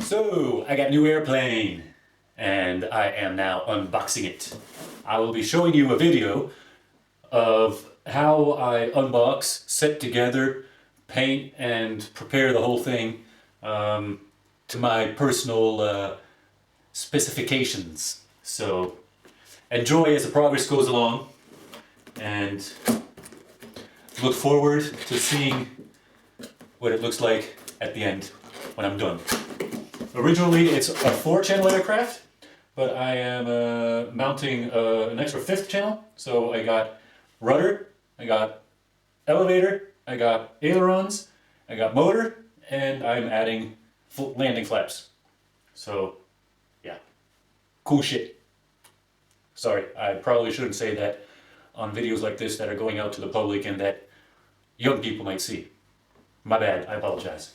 So, I got a new airplane, and I am now unboxing it. I will be showing you a video of how I unbox, set together, paint, and prepare the whole thing to my personal specifications. So, enjoy as the progress goes along, and look forward to seeing what it looks like at the end when I'm done. Originally it's a 4-channel aircraft, but I am mounting an extra 5th channel. So I got rudder, I got elevator, I got ailerons, I got motor, and I'm adding landing flaps. So yeah, cool shit. Sorry, I probably shouldn't say that on videos like this that are going out to the public and that young people might see. My bad, I apologize.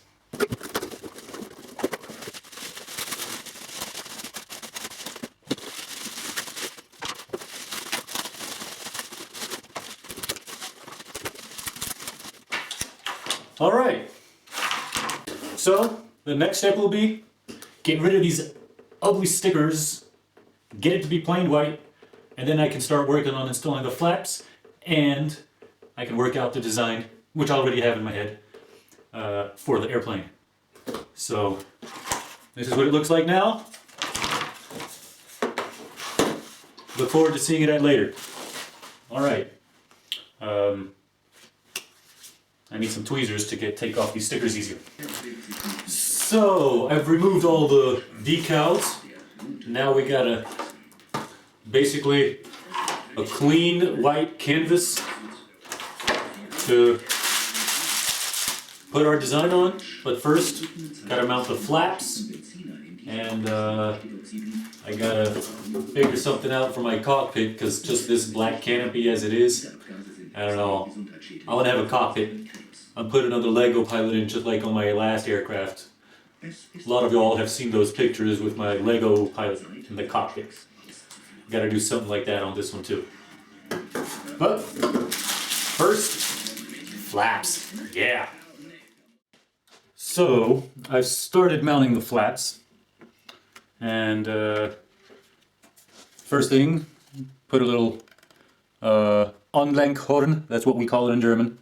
Alright, so the next step will be get rid of these ugly stickers, get it to be plain white, and then I can start working on installing the flaps, and I can work out the design, which I already have in my head, for the airplane. So this is what it looks like now. Look forward to seeing it at later. Alright. I need some tweezers to take off these stickers easier. So I've removed all the decals. Now we got basically a clean white canvas to put our design on. But first, gotta mount the flaps, and I gotta figure something out for my cockpit, because just this black canopy as it is, I don't know. I want to have a cockpit. I'm putting another Lego pilot in, just like on my last aircraft. A lot of y'all have seen those pictures with my Lego pilot in the cockpit. Gotta do something like that on this one too. But first, flaps. Yeah. So I've started mounting the flaps, and first thing, put a little Unlenkhorn. That's what we call it in German.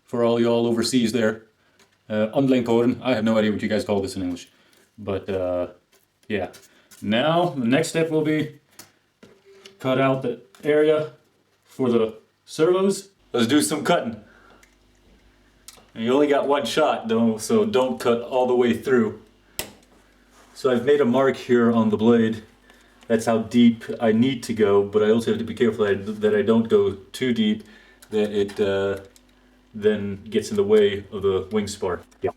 For all y'all overseas there. Unlenkhorn. I have no idea what you guys call this in English. But yeah. Now the next step will be cut out the area for the servos. Let's do some cutting. And you only got one shot though, so don't cut all the way through. So I've made a mark here on the blade. That's how deep I need to go, but I also have to be careful that I don't go too deep, that it then gets in the way of the wing spar. Yeah.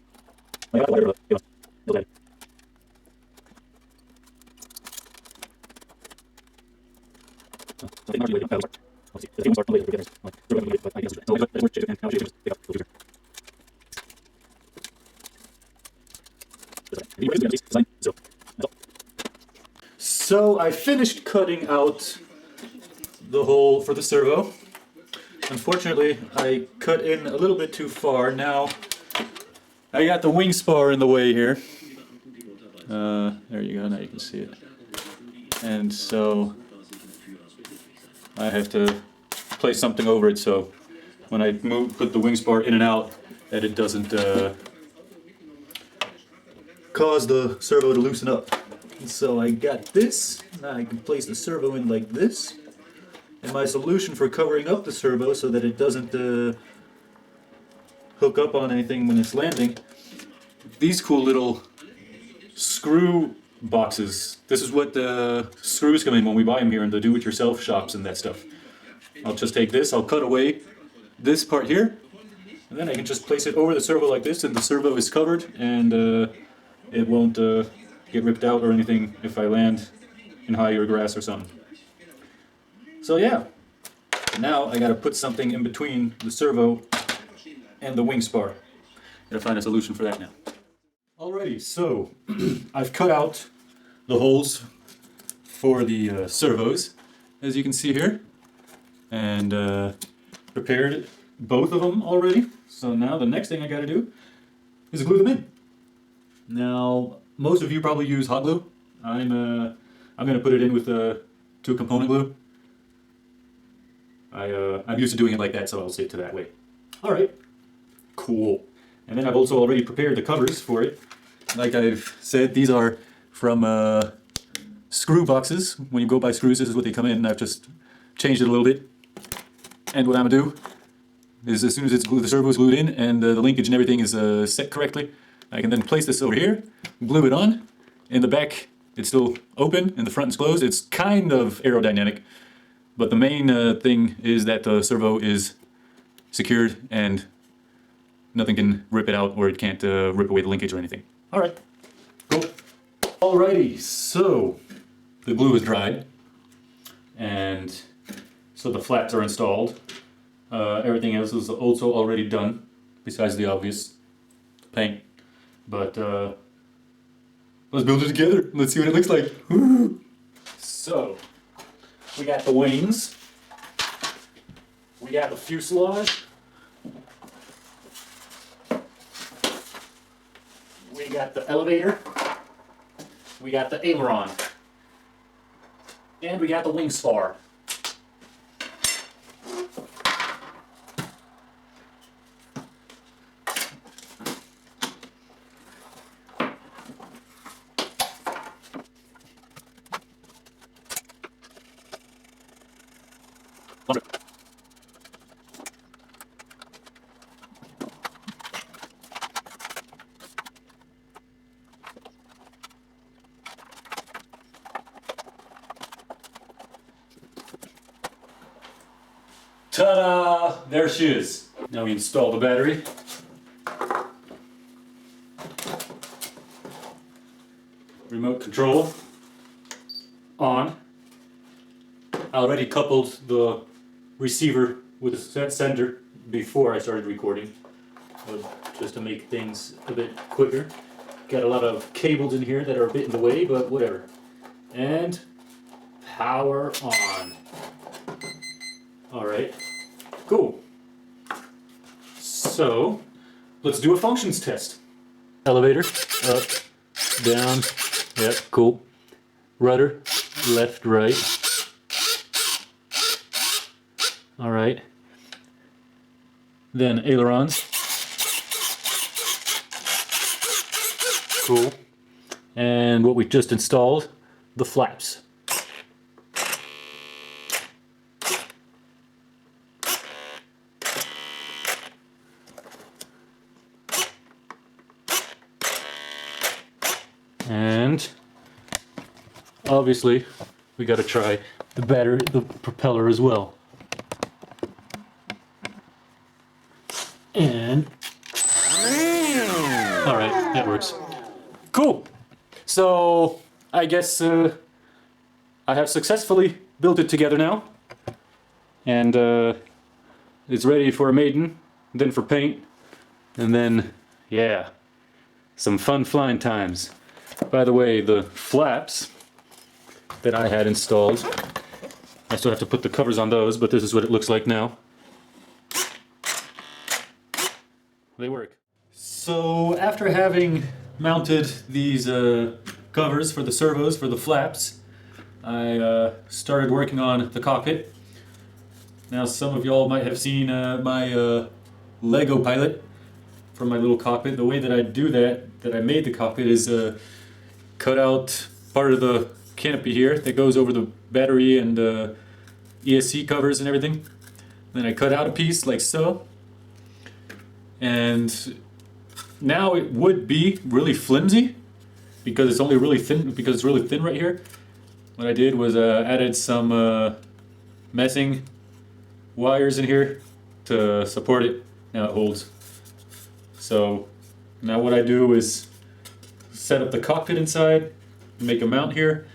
So I finished cutting out the hole for the servo. Unfortunately, I cut in a little bit too far. Now I got the wing spar in the way here. There you go, now you can see it. And so I have to place something over it so when I put the wing spar in and out, that it doesn't cause the servo to loosen up. So I got this. Now I can place the servo in like this. And my solution for covering up the servo so that it doesn't hook up on anything when it's landing, these cool little screw boxes. This is what the screws come in when we buy them here in the do-it-yourself shops and that stuff. I'll just take this, I'll cut away this part here, and then I can just place it over the servo like this, and the servo is covered, and it won't get ripped out or anything if I land in higher grass or something. So yeah, now I gotta put something in between the servo and the wing spar. Gotta find a solution for that now. Alrighty, so I've cut out the holes for the servos, as you can see here, and prepared both of them already. So now the next thing I gotta do is glue them in. Now, most of you probably use hot glue. I'm gonna put it in with two component glue. I'm used to doing it like that, so I'll stick to that way. All right, cool. And then I've also already prepared the covers for it. Like I've said, these are from screw boxes. When you go buy screws, this is what they come in. I've just changed it a little bit. And what I'm gonna do is, as soon as it's glued, the servo is glued in and the linkage and everything is set correctly, I can then place this over here, glue it on. In the back, it's still open, and the front is closed. It's kind of aerodynamic, but the main thing is that the servo is secured and nothing can rip it out, or it can't rip away the linkage or anything. All right, cool. Alrighty, so the glue is dried, and so the flaps are installed. Everything else is also already done, besides the obvious paint. But let's build it together. Let's see what it looks like. Woo! So we got the wings, we got the fuselage, we got the elevator, we got the aileron, and we got the wing spar. Ta-da! There she is. Now we install the battery. Remote control on. I already coupled the receiver with the sender before I started recording, just to make things a bit quicker. Got a lot of cables in here that are a bit in the way, but whatever. And power on. Alright, cool. So, let's do a functions test. Elevator, up, down, yep, cool. Rudder, left, right. Alright. Then ailerons. Cool. And what we just installed, the flaps. And obviously we got to try the propeller as well. And all right, that works. Cool. So I guess I have successfully built it together now, and it's ready for a maiden, then for paint, and then yeah, some fun flying times. By the way, the flaps that I had installed, I still have to put the covers on those, but this is what it looks like now. They work. So after having mounted these covers for the servos, for the flaps, I started working on the cockpit. Now some of y'all might have seen my Lego pilot from my little cockpit. The way that I do that I made the cockpit is cut out part of the canopy here that goes over the battery and ESC covers and everything. Then I cut out a piece like so. And now it would be really flimsy because it's only really thin, because it's really thin right here. What I did was added some messing wires in here to support it. Now it holds. So now what I do is set up the cockpit inside, make a mount here,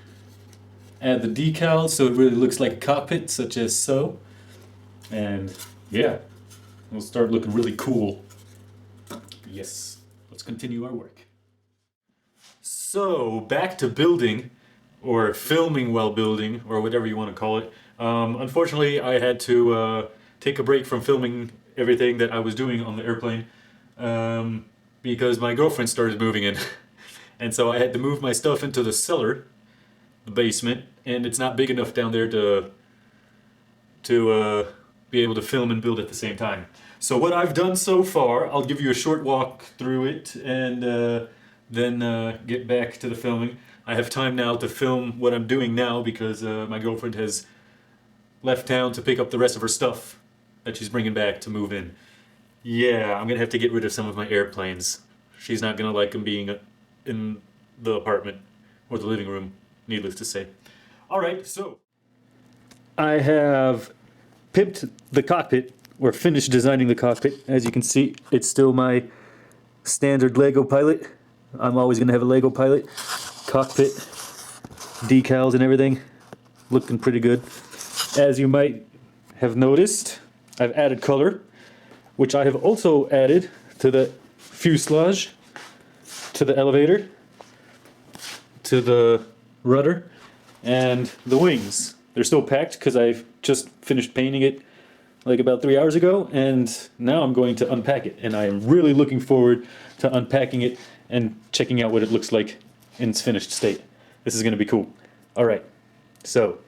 add the decals so it really looks like a cockpit, such as so. And yeah, it'll start looking really cool. Yes, let's continue our work. So, back to building, or filming while building, or whatever you want to call it. Unfortunately, I had to take a break from filming everything that I was doing on the airplane because my girlfriend started moving in. And so I had to move my stuff into the cellar, the basement, and it's not big enough down there to be able to film and build at the same time. So what I've done so far, I'll give you a short walk through it and then get back to the filming. I have time now to film what I'm doing now because my girlfriend has left town to pick up the rest of her stuff that she's bringing back to move in. Yeah, I'm gonna have to get rid of some of my airplanes. She's not gonna like them being in the apartment or the living room, needless to say. Alright, so I have pimped the cockpit, or finished designing the cockpit. As you can see, it's still my standard Lego pilot. I'm always gonna have a Lego pilot. Cockpit, decals and everything, looking pretty good. As you might have noticed, I've added color, which I have also added to the fuselage, to the elevator, to the rudder, and the wings. They're still packed because I've just finished painting it like about 3 hours ago, and now I'm going to unpack it, and I am really looking forward to unpacking it and checking out what it looks like in its finished state. This is going to be cool. Alright, so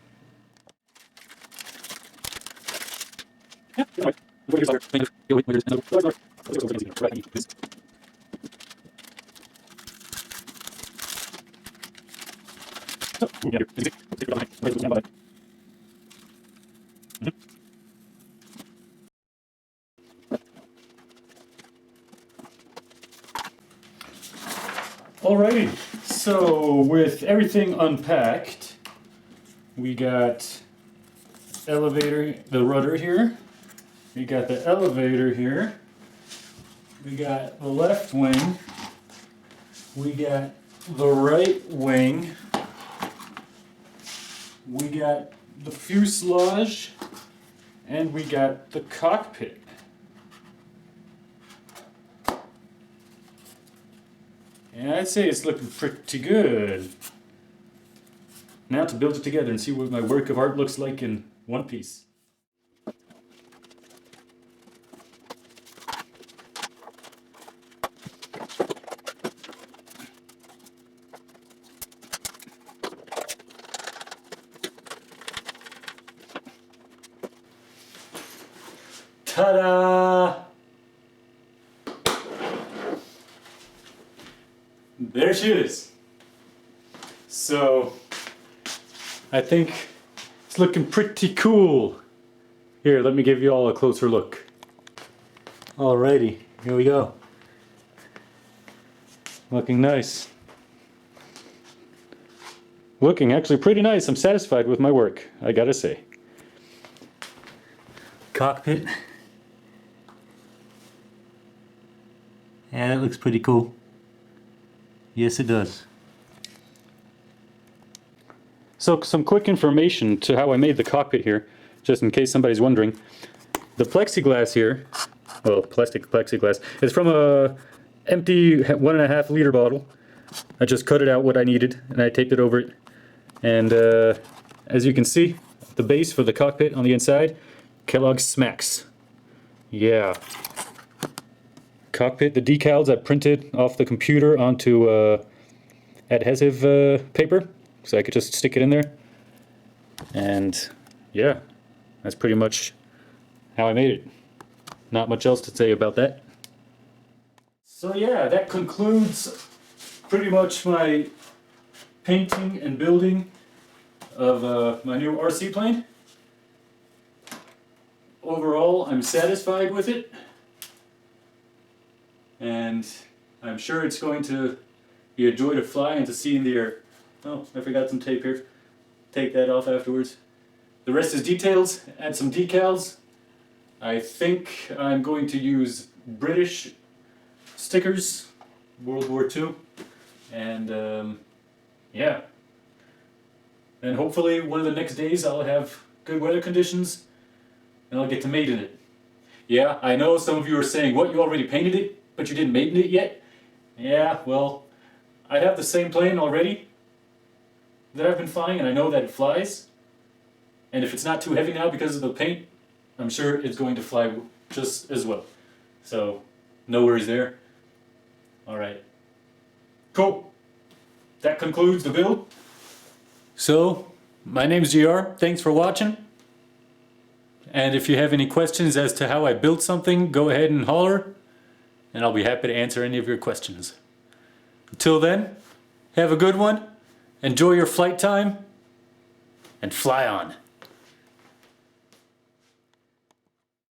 alrighty, so with everything unpacked, we got elevator, the rudder here, we got the elevator here, we got the left wing, we got the right wing, we got the fuselage, and we got the cockpit. And I'd say it's looking pretty good. Now to build it together and see what my work of art looks like in one piece. Ta-da! There she is. So, I think it's looking pretty cool. Here, let me give you all a closer look. Alrighty, here we go. Looking nice. Looking actually pretty nice. I'm satisfied with my work, I gotta say. Cockpit. Yeah, that looks pretty cool. Yes, it does. So some quick information to how I made the cockpit here, just in case somebody's wondering. The plexiglass here, well, plastic plexiglass, is from a empty 1.5 liter bottle. I just cut it out what I needed and I taped it over it. And as you can see, the base for the cockpit on the inside, Kellogg's Smacks. Yeah. Cockpit, the decals I printed off the computer onto adhesive paper, so I could just stick it in there. And yeah, that's pretty much how I made it. Not much else to say about that. So yeah, that concludes pretty much my painting and building of my new RC plane. Overall, I'm satisfied with it. And I'm sure it's going to be a joy to fly and to see in the air. Oh, I forgot some tape here. Take that off afterwards. The rest is details. Add some decals. I think I'm going to use British stickers, World War II. And yeah. And hopefully one of the next days I'll have good weather conditions and I'll get to maiden it. Yeah, I know some of you are saying, what, you already painted it? But you didn't maiden it yet? Yeah, well, I have the same plane already that I've been flying, and I know that it flies. And if it's not too heavy now because of the paint, I'm sure it's going to fly just as well. So, no worries there. Alright. Cool. that concludes the build. So, my name's GR. Thanks for watching. And if you have any questions as to how I built something, go ahead and holler, and I'll be happy to answer any of your questions. Until then, have a good one, enjoy your flight time, and fly on.